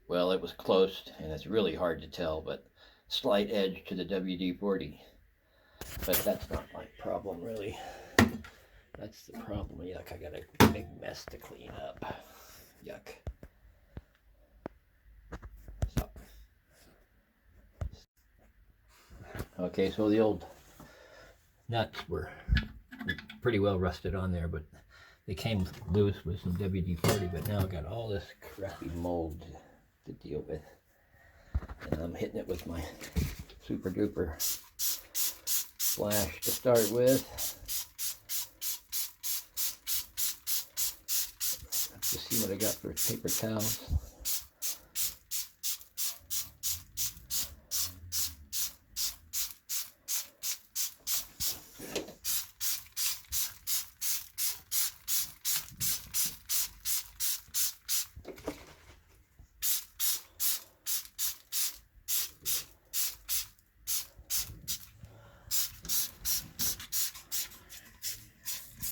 Well, it was close, and it's really hard to tell, but slight edge to the WD-40. But that's not my problem, really. That's the problem. Yuck, I got a big mess to clean up. Yuck. So. Okay, so the old nuts were pretty well rusted on there, but they came loose with some WD-40, but now I've got all this crappy mold to deal with. And I'm hitting it with my super duper splash to start with. Let's just see what I got for paper towels.